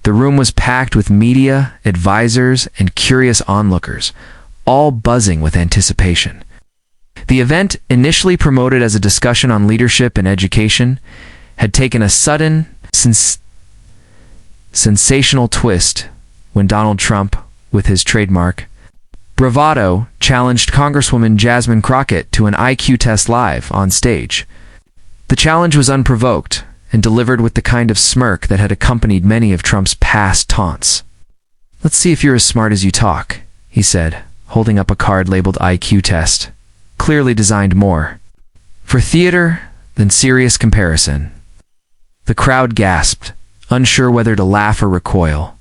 The room was packed with media, advisors, and curious onlookers, all buzzing with anticipation. The event, initially promoted as a discussion on leadership and education, had taken a sudden, sensational twist when Donald Trump, with his trademark bravado, challenged Congresswoman Jasmine Crockett to an IQ test live on stage. The challenge was unprovoked and delivered with the kind of smirk that had accompanied many of Trump's past taunts. "Let's see if you're as smart as you talk," he said, holding up a card labeled IQ test, clearly designed more for theater than serious comparison. The crowd gasped, unsure whether to laugh or recoil.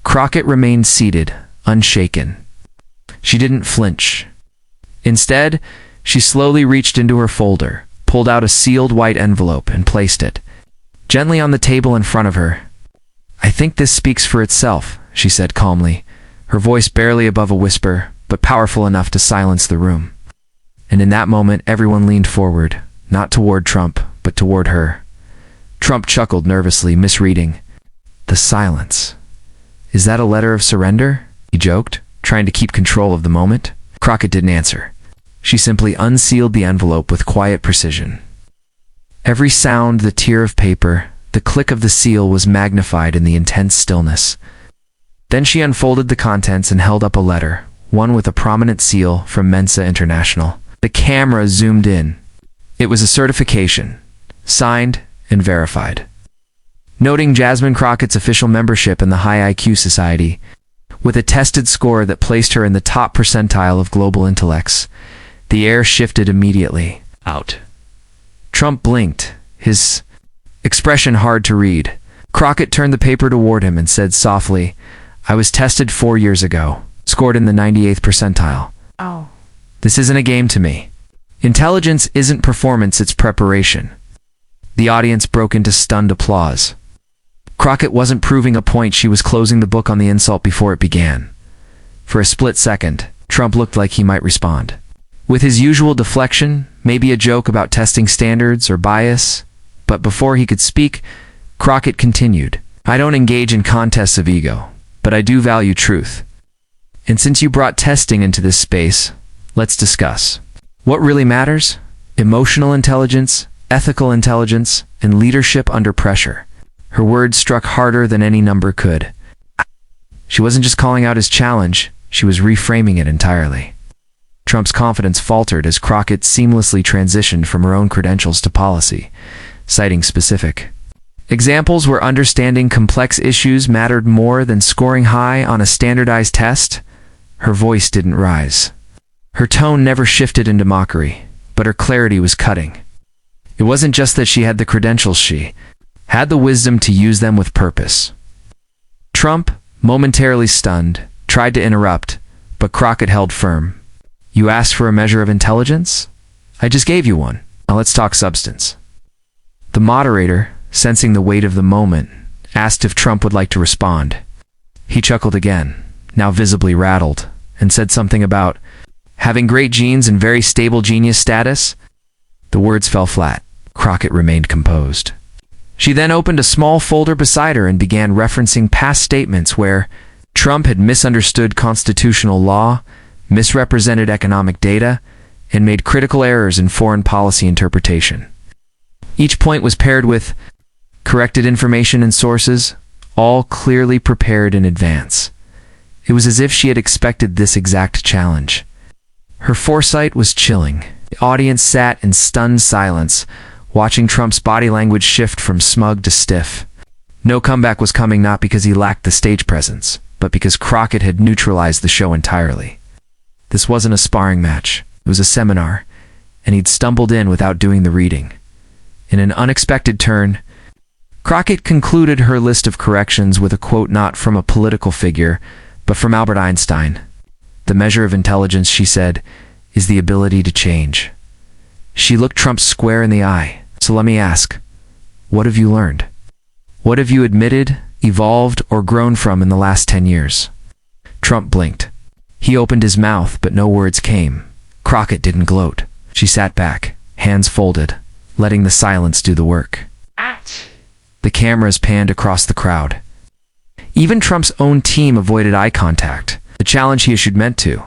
Crockett remained seated, unshaken. She didn't flinch. Instead, she slowly reached into her folder, pulled out a sealed white envelope, and placed it gently on the table in front of her. "I think this speaks for itself," she said calmly, her voice barely above a whisper, but powerful enough to silence the room. And in that moment, everyone leaned forward, not toward Trump, but toward her. Trump chuckled nervously, misreading the silence. "Is that a letter of surrender?" he joked, trying to keep control of the moment. Crockett didn't answer. She simply unsealed the envelope with quiet precision. Every sound, the tear of paper, the click of the seal was magnified in the intense stillness. Then she unfolded the contents and held up a letter, one with a prominent seal from Mensa International. The camera zoomed in. It was a certification, signed and verified, noting Jasmine Crockett's official membership in the High IQ Society, with a tested score that placed her in the top percentile of global intellects. The air shifted immediately. Out. Trump blinked, his expression hard to read. Crockett turned the paper toward him and said softly, "I was tested 4 years ago, scored in the 98th percentile. Oh. This isn't a game to me. Intelligence isn't performance, it's preparation." The audience broke into stunned applause. Crockett wasn't proving a point, she was closing the book on the insult before it began. For a split second, Trump looked like he might respond. With his usual deflection, maybe a joke about testing standards or bias, but before he could speak, Crockett continued, "I don't engage in contests of ego, but I do value truth. And since you brought testing into this space, let's discuss. What really matters? Emotional intelligence, ethical intelligence, and leadership under pressure." Her words struck harder than any number could. She wasn't just calling out his challenge, she was reframing it entirely. Trump's confidence faltered as Crockett seamlessly transitioned from her own credentials to policy, citing specific examples where understanding complex issues mattered more than scoring high on a standardized test. Her voice didn't rise. Her tone never shifted into mockery, but her clarity was cutting. It wasn't just that she had the credentials, she had the wisdom to use them with purpose. Trump, momentarily stunned, tried to interrupt, but Crockett held firm. "You asked for a measure of intelligence? I just gave you one. Now let's talk substance." The moderator, sensing the weight of the moment, asked if Trump would like to respond. He chuckled again, now visibly rattled, and said something about having great genes and very stable genius status. The words fell flat. Crockett remained composed. She then opened a small folder beside her and began referencing past statements where Trump had misunderstood constitutional law, misrepresented economic data, and made critical errors in foreign policy interpretation. Each point was paired with corrected information and sources, all clearly prepared in advance. It was as if she had expected this exact challenge. Her foresight was chilling. The audience sat in stunned silence, watching Trump's body language shift from smug to stiff. No comeback was coming, not because he lacked the stage presence, but because Crockett had neutralized the show entirely. This wasn't a sparring match. It was a seminar, and he'd stumbled in without doing the reading. In an unexpected turn, Crockett concluded her list of corrections with a quote not from a political figure, but from Albert Einstein. "The measure of intelligence," she said, "is the ability to change." She looked Trump square in the eye. "So let me ask, what have you learned? What have you admitted, evolved, or grown from in the last 10 years? Trump blinked. He opened his mouth, but no words came. Crockett didn't gloat. She sat back, hands folded, letting the silence do the work. The cameras panned across the crowd. Even Trump's own team avoided eye contact, the challenge he issued meant to.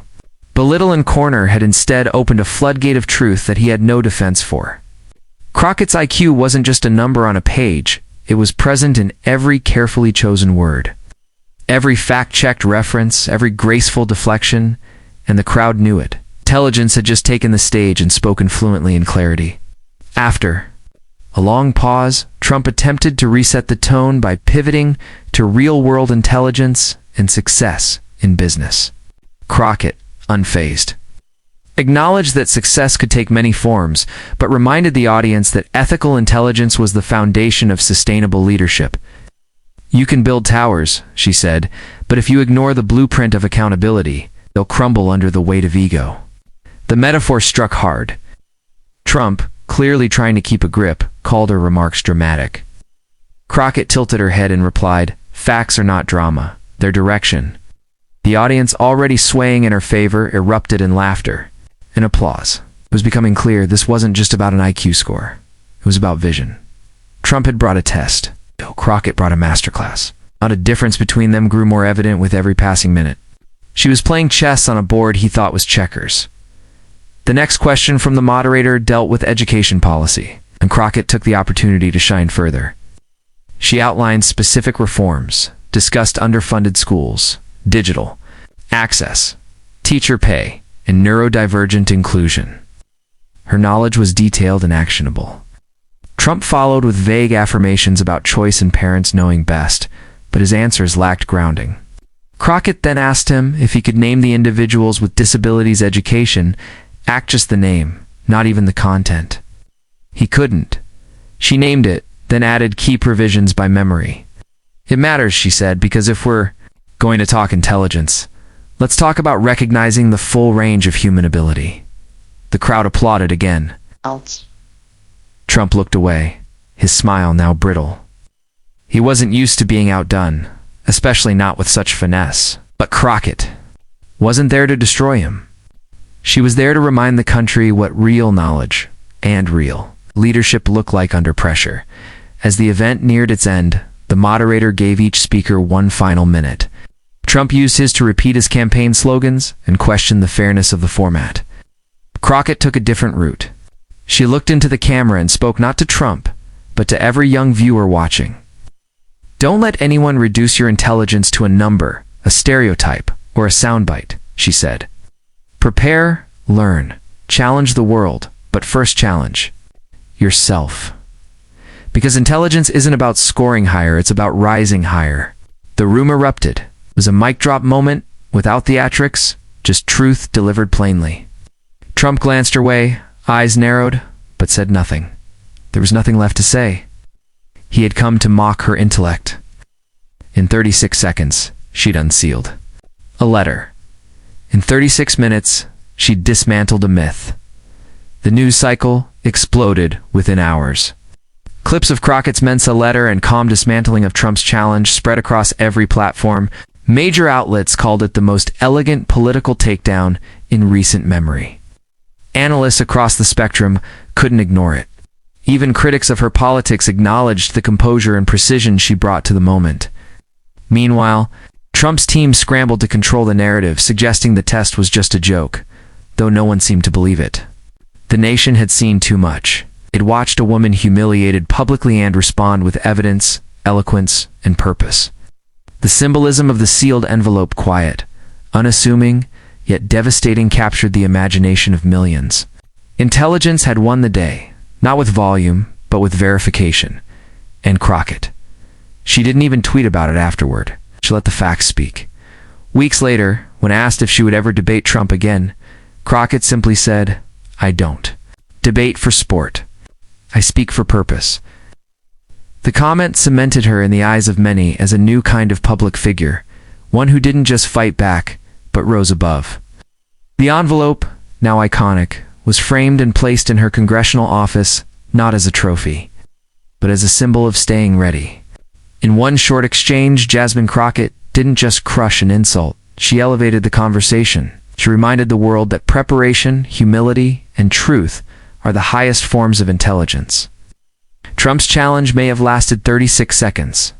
Belittle and corner had instead opened a floodgate of truth that he had no defense for. Crockett's IQ wasn't just a number on a page, it was present in every carefully chosen word. Every fact-checked reference, every graceful deflection, and the crowd knew it. Intelligence had just taken the stage and spoken fluently in clarity. After a long pause, Trump attempted to reset the tone by pivoting to real-world intelligence and success in business. Crockett, unfazed, acknowledged that success could take many forms, but reminded the audience that ethical intelligence was the foundation of sustainable leadership. "You can build towers," she said, "but if you ignore the blueprint of accountability, they'll crumble under the weight of ego." The metaphor struck hard. Trump, clearly trying to keep a grip, called her remarks dramatic. Crockett tilted her head and replied, "Facts are not drama, they're direction." The audience, already swaying in her favor, erupted in laughter and applause. It was becoming clear this wasn't just about an IQ score. It was about vision. Trump had brought a test. Crockett brought a masterclass. How the difference between them grew more evident with every passing minute. She was playing chess on a board he thought was checkers. The next question from the moderator dealt with education policy, and Crockett took the opportunity to shine further. She outlined specific reforms, discussed underfunded schools, digital access, teacher pay, and neurodivergent inclusion. Her knowledge was detailed and actionable. Trump followed with vague affirmations about choice and parents knowing best, but his answers lacked grounding. Crockett then asked him if he could name the individuals with disabilities education, act just the name, not even the content. He couldn't. She named it, then added key provisions by memory. "It matters," she said, "because if we're going to talk intelligence, let's talk about recognizing the full range of human ability." The crowd applauded again. Trump looked away, his smile now brittle. He wasn't used to being outdone, especially not with such finesse. But Crockett wasn't there to destroy him. She was there to remind the country what real knowledge and real leadership looked like under pressure. As the event neared its end, the moderator gave each speaker one final minute. Trump used his to repeat his campaign slogans and question the fairness of the format. Crockett took a different route. She looked into the camera and spoke not to Trump, but to every young viewer watching. "Don't let anyone reduce your intelligence to a number, a stereotype, or a soundbite," she said. "Prepare, learn, challenge the world, but first challenge yourself. Because intelligence isn't about scoring higher, it's about rising higher." The room erupted. It was a mic drop moment, without theatrics, just truth delivered plainly. Trump glanced her way, eyes narrowed, but said nothing. There was nothing left to say. He had come to mock her intellect. In 36 seconds, she'd unsealed a letter. In 36 minutes, she'd dismantled a myth. The news cycle exploded within hours. Clips of Crockett's Mensa letter and calm dismantling of Trump's challenge spread across every platform. Major outlets called it the most elegant political takedown in recent memory. Analysts across the spectrum couldn't ignore it. Even critics of her politics acknowledged the composure and precision she brought to the moment. Meanwhile, Trump's team scrambled to control the narrative, suggesting the test was just a joke, though no one seemed to believe it. The nation had seen too much. It watched a woman humiliated publicly and respond with evidence, eloquence, and purpose. The symbolism of the sealed envelope, quiet, unassuming, yet devastating, captured the imagination of millions. Intelligence had won the day, not with volume, but with verification. And Crockett. She didn't even tweet about it afterward. She let the facts speak. Weeks later, when asked if she would ever debate Trump again, Crockett simply said, "I don't debate for sport. I speak for purpose." The comment cemented her in the eyes of many as a new kind of public figure, one who didn't just fight back, but rose above. The envelope, now iconic, was framed and placed in her congressional office, not as a trophy, but as a symbol of staying ready. In one short exchange, Jasmine Crockett didn't just crush an insult, she elevated the conversation. She reminded the world that preparation, humility, and truth are the highest forms of intelligence. Trump's challenge may have lasted 36 seconds,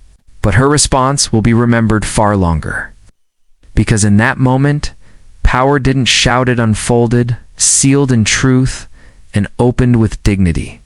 But her response will be remembered far longer. Because in that moment, power didn't shout, it unfolded, sealed in truth, and opened with dignity.